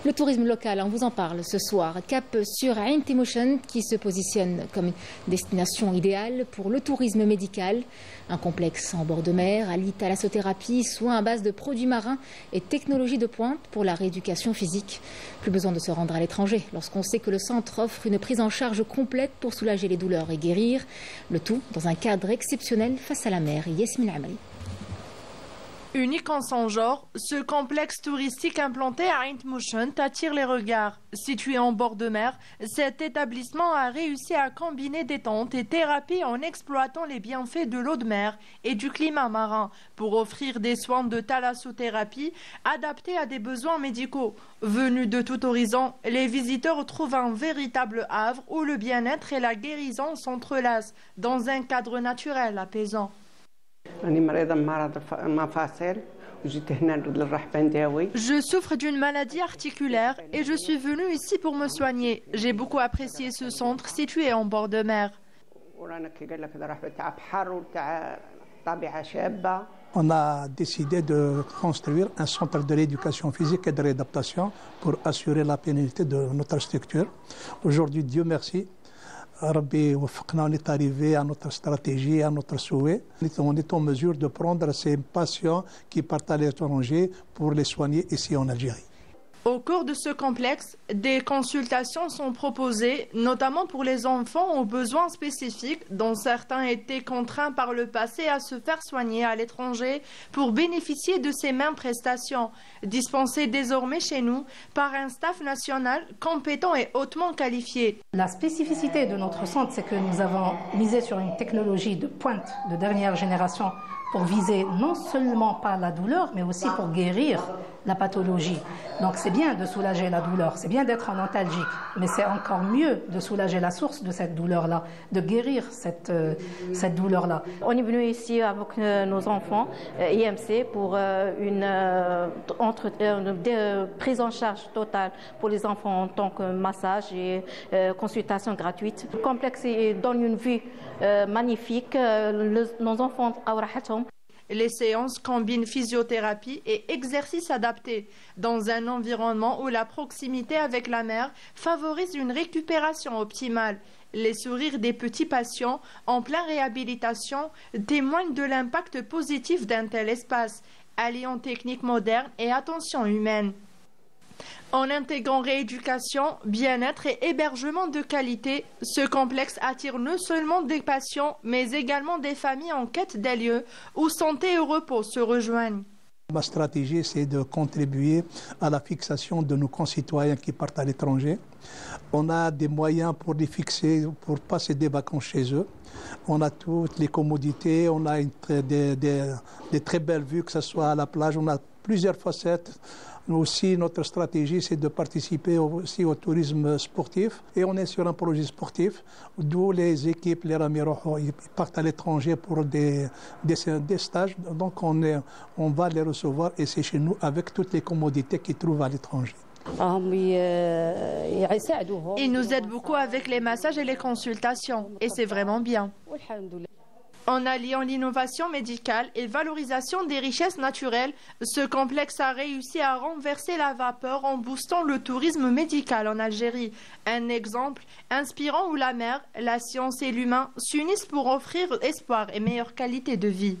Le tourisme local, on vous en parle ce soir. Cap sur Ain Timoshen qui se positionne comme une destination idéale pour le tourisme médical. Un complexe en bord de mer allie thalassothérapie, soins à base de produits marins et technologies de pointe pour la rééducation physique. Plus besoin de se rendre à l'étranger lorsqu'on sait que le centre offre une prise en charge complète pour soulager les douleurs et guérir. Le tout dans un cadre exceptionnel face à la mer. Yasmine Amali. Unique en son genre, ce complexe touristique implanté à Ain Timoshen attire les regards. Situé en bord de mer, cet établissement a réussi à combiner détente et thérapie en exploitant les bienfaits de l'eau de mer et du climat marin pour offrir des soins de thalassothérapie adaptés à des besoins médicaux. Venus de tout horizon, les visiteurs trouvent un véritable havre où le bien-être et la guérison s'entrelacent dans un cadre naturel apaisant. Je souffre d'une maladie articulaire et je suis venue ici pour me soigner. J'ai beaucoup apprécié ce centre situé en bord de mer. On a décidé de construire un centre de rééducation physique et de réadaptation pour assurer la pérennité de notre structure. Aujourd'hui, Dieu merci, on est arrivé à notre stratégie, à notre souhait. On est en mesure de prendre ces patients qui partent à l'étranger pour les soigner ici en Algérie. Au cours de ce complexe, des consultations sont proposées, notamment pour les enfants aux besoins spécifiques, dont certains étaient contraints par le passé à se faire soigner à l'étranger pour bénéficier de ces mêmes prestations, dispensées désormais chez nous par un staff national compétent et hautement qualifié. La spécificité de notre centre, c'est que nous avons misé sur une technologie de pointe de dernière génération pour viser non seulement pas la douleur, mais aussi pour guérir la pathologie. Donc c'est bien de soulager la douleur, c'est bien d'être antalgique, mais c'est encore mieux de soulager la source de cette douleur-là, de guérir cette douleur-là. On est venu ici avec nos enfants, IMC, pour une prise en charge totale pour les enfants en tant que massage et consultation gratuite. Le complexe donne une vue magnifique. Nos enfants, les séances combinent physiothérapie et exercices adaptés dans un environnement où la proximité avec la mer favorise une récupération optimale. Les sourires des petits patients en pleine réhabilitation témoignent de l'impact positif d'un tel espace, alliant technique moderne et attention humaine. En intégrant rééducation, bien-être et hébergement de qualité, ce complexe attire non seulement des patients, mais également des familles en quête des lieux où santé et repos se rejoignent. Ma stratégie, c'est de contribuer à la fixation de nos concitoyens qui partent à l'étranger. On a des moyens pour les fixer, pour passer des vacances chez eux. On a toutes les commodités, on a des très belles vues, que ce soit à la plage. On a plusieurs facettes. Aussi, notre stratégie, c'est de participer aussi au tourisme sportif. Et on est sur un projet sportif, d'où les équipes, les Ramiroho, ils partent à l'étranger pour des stages. Donc, on va les recevoir et c'est chez nous avec toutes les commodités qu'ils trouvent à l'étranger. Ils nous aident beaucoup avec les massages et les consultations. Et c'est vraiment bien. En alliant l'innovation médicale et valorisation des richesses naturelles, ce complexe a réussi à renverser la vapeur en boostant le tourisme médical en Algérie. Un exemple inspirant où la mer, la science et l'humain s'unissent pour offrir espoir et meilleure qualité de vie.